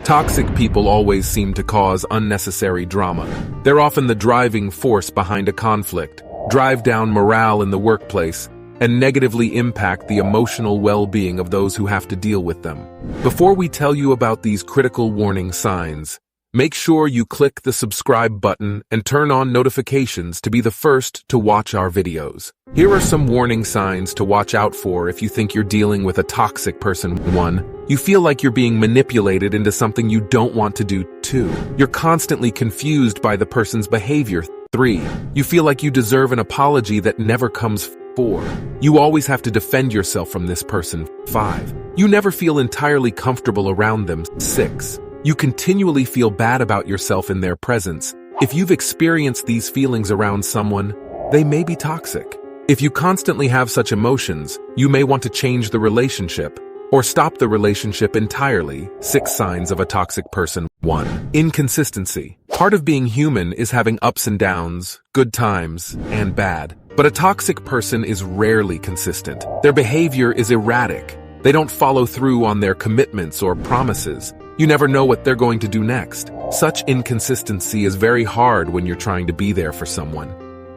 Toxic people always seem to cause unnecessary drama. They're often the driving force behind a conflict, drive down morale in the workplace, and negatively impact the emotional well-being of those who have to deal with them. Before we tell you about these critical warning signs, make sure you click the subscribe button and turn on notifications to be the first to watch our videos. Here are some warning signs to watch out for if you think you're dealing with a toxic person. 1. You feel like you're being manipulated into something you don't want to do. 2. You're constantly confused by the person's behavior. 3. You feel like you deserve an apology that never comes. 4. You always have to defend yourself from this person. 5. You never feel entirely comfortable around them. 6. You continually feel bad about yourself in their presence. If you've experienced these feelings around someone, they may be toxic. If you constantly have such emotions, you may want to change the relationship or stop the relationship entirely. 6 signs of a toxic person. 1. Inconsistency. Part of being human is having ups and downs, good times, and bad. But a toxic person is rarely consistent. Their behavior is erratic. They don't follow through on their commitments or promises. You never know what they're going to do next. Such inconsistency is very hard when you're trying to be there for someone.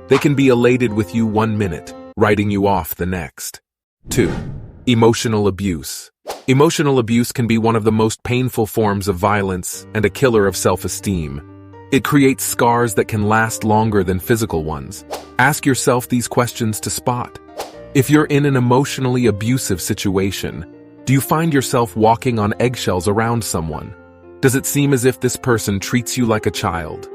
They can be elated with you 1 minute, writing you off the next. 2. Emotional abuse. Emotional abuse can be one of the most painful forms of violence and a killer of self-esteem. It creates scars that can last longer than physical ones. Ask yourself these questions to spot. If you're in an emotionally abusive situation, do you find yourself walking on eggshells around someone? Does it seem as if this person treats you like a child?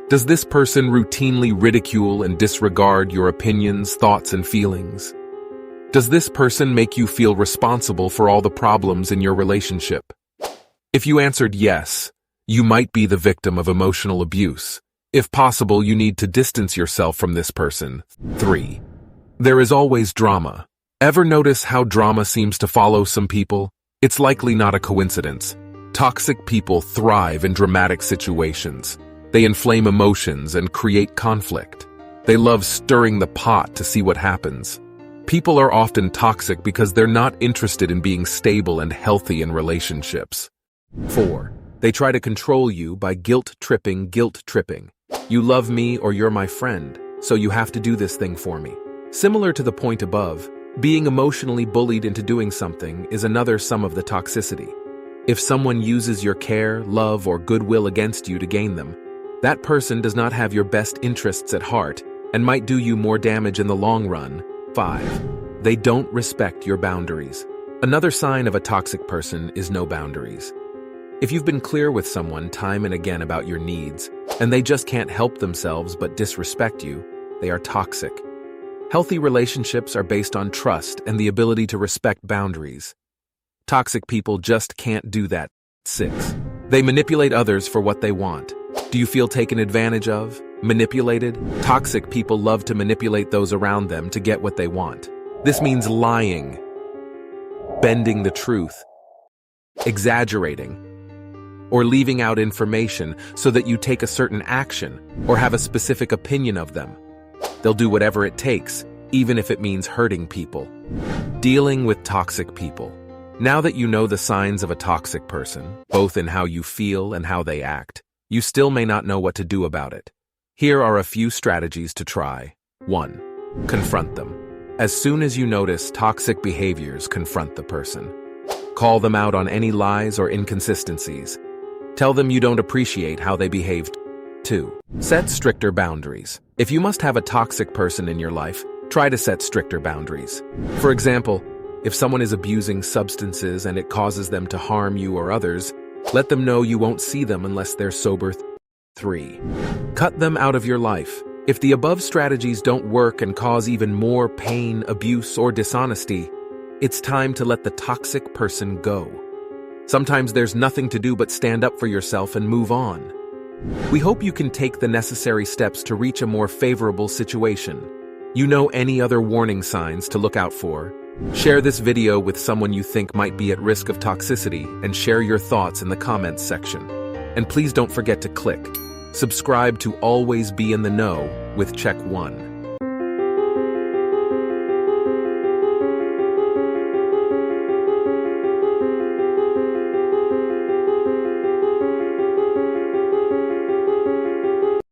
Does this person routinely ridicule and disregard your opinions, thoughts, and feelings? Does this person make you feel responsible for all the problems in your relationship? If you answered yes, you might be the victim of emotional abuse. If possible, you need to distance yourself from this person. 3. There is always drama. Ever notice how drama seems to follow some people? It's likely not a coincidence. Toxic people thrive in dramatic situations. They inflame emotions and create conflict. They love stirring the pot to see what happens. People are often toxic because they're not interested in being stable and healthy in relationships. 4. They try to control you by guilt-tripping. You love me or you're my friend, so you have to do this thing for me. Similar to the point above, being emotionally bullied into doing something is another sum of the toxicity. If someone uses your care, love, or goodwill against you to gain them, that person does not have your best interests at heart and might do you more damage in the long run. 5. They don't respect your boundaries. Another sign of a toxic person is no boundaries. If you've been clear with someone time and again about your needs, and they just can't help themselves but disrespect you, they are toxic. Healthy relationships are based on trust and the ability to respect boundaries. Toxic people just can't do that. 6. They manipulate others for what they want. Do you feel taken advantage of? Manipulated? Toxic people love to manipulate those around them to get what they want. This means lying, bending the truth, exaggerating, or leaving out information so that you take a certain action or have a specific opinion of them. They'll do whatever it takes, even if it means hurting people. Dealing with toxic people. Now that you know the signs of a toxic person, both in how you feel and how they act, you still may not know what to do about it. Here are a few strategies to try. 1. Confront them. As soon as you notice toxic behaviors, confront the person. Call them out on any lies or inconsistencies. Tell them you don't appreciate how they behaved. 2. Set stricter boundaries. If you must have a toxic person in your life, try to set stricter boundaries. For example, if someone is abusing substances and it causes them to harm you or others, let them know you won't see them unless they're sober. 3. Cut them out of your life. If the above strategies don't work and cause even more pain, abuse, or dishonesty, it's time to let the toxic person go. Sometimes there's nothing to do but stand up for yourself and move on. We hope you can take the necessary steps to reach a more favorable situation. You know any other warning signs to look out for? Share this video with someone you think might be at risk of toxicity and share your thoughts in the comments section. And please don't forget to click subscribe to always be in the know with Check 1.